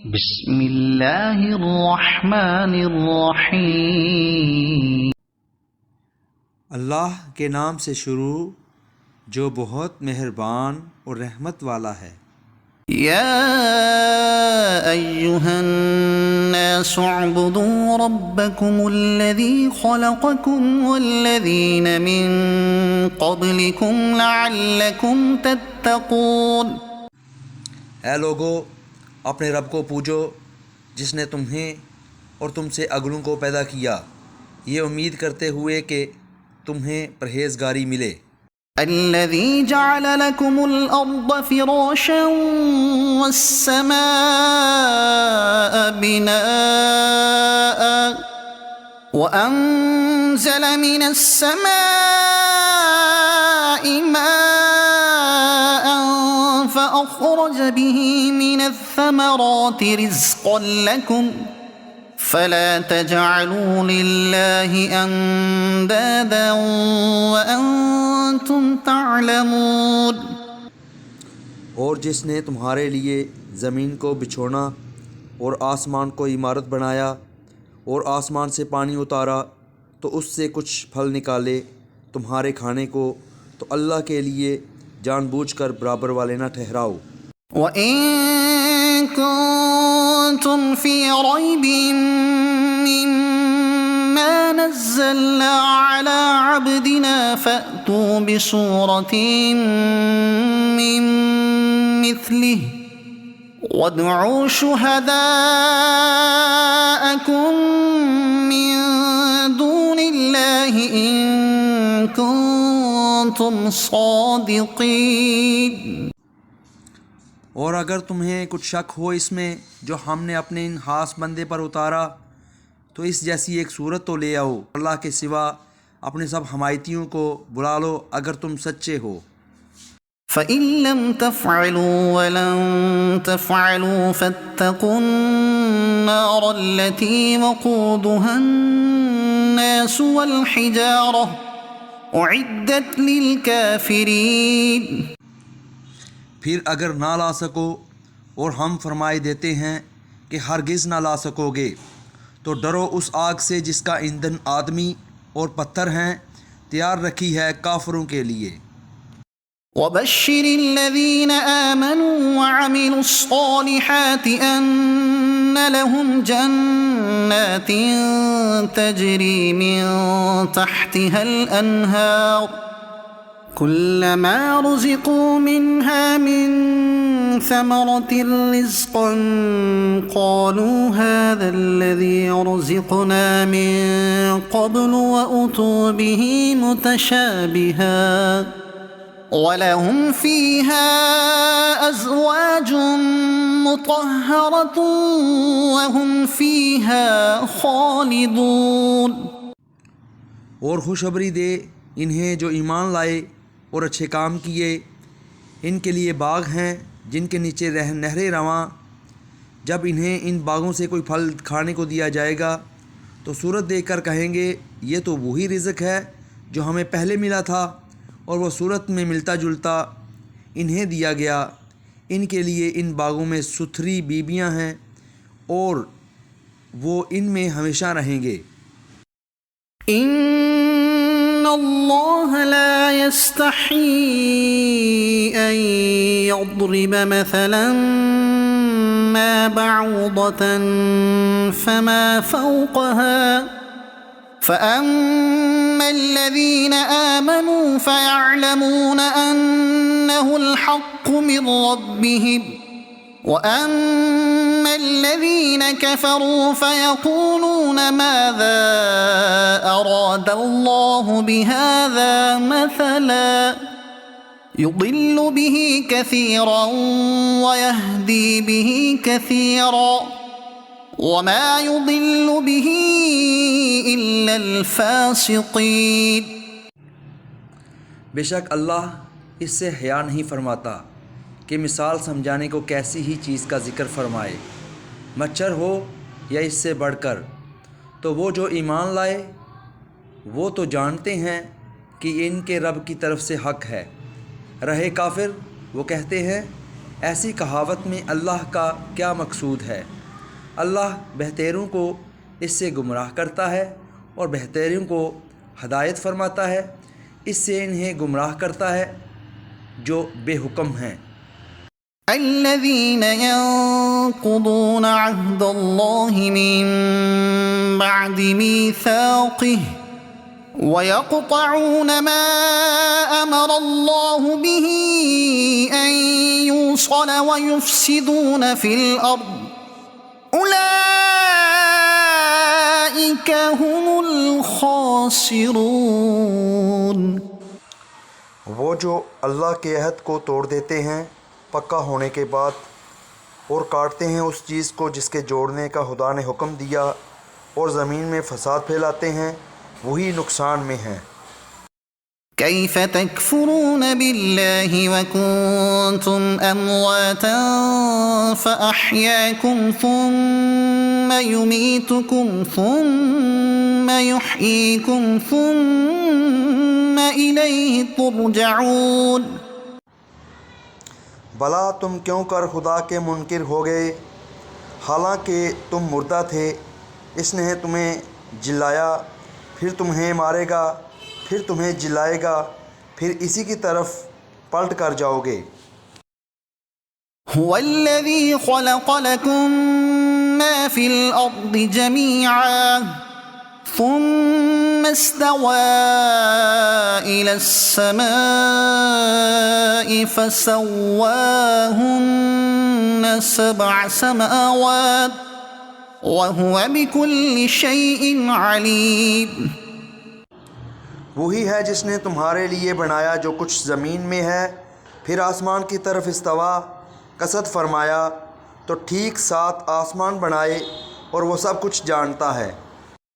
بسم اللہ الرحمن الرحیم۔ اللہ کے نام سے شروع جو بہت مہربان اور رحمت والا ہے۔ یا ایہا الناس اعبدوا ربکم الذی خلقکم والذین من قبلکم لعلکم تتقون۔ اے لوگو، اپنے رب کو پوجو جس نے تمہیں اور تم سے اگلوں کو پیدا کیا، یہ امید کرتے ہوئے کہ تمہیں پرہیزگاری ملے۔ الذي جعل لكم الأرض فراشا والسماء بناء وأنزل من السماء ماء فأخرج به من الثمرات رزقا لكم فلا تجعلوا لله اندادا وانتم تعلمون۔ اور جس نے تمہارے لیے زمین کو بچھونا اور آسمان کو عمارت بنایا اور آسمان سے پانی اتارا تو اس سے کچھ پھل نکالے تمہارے کھانے کو، تو اللہ کے لیے جان بوجھ کر برابر والے نہ ٹھہراؤ۔ وَإِن كُنتُمْ فِي رَيْبٍ مِّمَّا نَزَّلْنَا عَلَىٰ عَبْدِنَا فَأْتُوا بِسُورَةٍ مِّن مِّثْلِهِ وَادْعُوا شُهَدَاءَكُم مِّن دُونِ اللَّهِ إِن كُنتُمْ صَادِقِينَ۔ اور اگر تمہیں کچھ شک ہو اس میں جو ہم نے اپنے ان خاص بندے پر اتارا، تو اس جیسی ایک صورت تو لے آؤ، اللہ کے سوا اپنے سب حمایتیوں کو بلا لو اگر تم سچے ہو۔ فَإِن لَّمْ تَفْعَلُوا وَلَن تَفْعَلُوا فَاتَّقُوا النَّارَ الَّتِي وَقُودُهَا النَّاسُ وَالْحِجَارَةُ أُعِدَّتْ لِلْكَافِرِينَ۔ پھر اگر نہ لا سکو، اور ہم فرمائے دیتے ہیں کہ ہرگز نہ لا سکو گے، تو ڈرو اس آگ سے جس کا ایندھن آدمی اور پتھر ہیں، تیار رکھی ہے کافروں کے لیے۔ وَبَشِّرِ الَّذِينَ آمَنُوا وَعَمِلُوا الصَّالِحَاتِ أَنَّ لَهُمْ جَنَّاتٍ تَجْرِي مِن تَحْتِهَا الْأَنْهَارُ كُلَّمَا رُزِقُوا مِنْهَا مِن ثَمَرَةٍ رِزْقًا قَالُوا هَٰذَا الَّذِي رُزِقْنَا مِن قَبْلُ وَأُتُوا بِهِ مُتَشَابِهًا وَلَهُمْ فِيهَا أَزْوَاجٌ مُّطَهَّرَةٌ وَهُمْ فِيهَا خَالِدُونَ۔ اور خوشخبری دے انہیں جو ایمان لائے اور اچھے کام کیے، ان کے لیے باغ ہیں جن کے نیچے نہریں رواں۔ جب انہیں ان باغوں سے کوئی پھل کھانے کو دیا جائے گا تو صورت دیکھ کر کہیں گے یہ تو وہی رزق ہے جو ہمیں پہلے ملا تھا، اور وہ صورت میں ملتا جلتا انہیں دیا گیا۔ ان کے لیے ان باغوں میں ستھری بیبیاں ہیں اور وہ ان میں ہمیشہ رہیں گے۔ ان اللہ لا يستحيي ان يضرب مثلا ما بعوضة فما فوقها فأما الذين آمنوا فيعلمون أنه الحق من ربهم وأما الذين كفروا فيقولون ماذا أراد الله بهذا مثلا يضل به كثيرا ويهدي به كثيرا وما يضل به إلا الفاسقين۔ بے شک اللہ اس سے حیا نہیں فرماتا کہ مثال سمجھانے کو کیسی ہی چیز کا ذکر فرمائے، مچھر ہو یا اس سے بڑھ کر۔ تو وہ جو ایمان لائے وہ تو جانتے ہیں کہ ان کے رب کی طرف سے حق ہے، رہے کافر وہ کہتے ہیں ایسی کہاوت میں اللہ کا کیا مقصود ہے؟ اللہ بہتروں کو اس سے گمراہ کرتا ہے اور بہتروں کو ہدایت فرماتا ہے، اس سے انہیں گمراہ کرتا ہے جو بے حکم ہیں۔ الذين ينقضون عهد الله من بعد ميثاقه ويقطعون ما أمر الله به أن يوصل ويفسدون في الأرض أولئك هم الخاسرون۔ وہ جو اللہ کے عہد کو توڑ دیتے ہیں پکا ہونے کے بعد اور کاٹتے ہیں اس چیز کو جس کے جوڑنے کا خدا نے حکم دیا اور زمین میں فساد پھیلاتے ہیں، وہی نقصان میں ہیں۔ كيف تكفرون بالله وكنتم أمواتا فأحياكم ثم يميتكم ثم يحييكم ثم إليه ترجعون۔ بھلا تم کیوں کر خدا کے منکر ہو گئے، حالانکہ تم مردہ تھے، اس نے تمہیں جلایا، پھر تمہیں مارے گا، پھر تمہیں جلائے گا، پھر اسی کی طرف پلٹ کر جاؤ گے۔ هو الذي خلق لكم ما في الأرض جميعا ثم استوى إلى السماء فسواهن 7 سماوات وهو بكل شيء عليم۔ وہی ہے جس نے تمہارے لیے بنایا جو کچھ زمین میں ہے، پھر آسمان کی طرف استوا، قصد فرمایا تو ٹھیک 7 آسمان بنائے، اور وہ سب کچھ جانتا ہے۔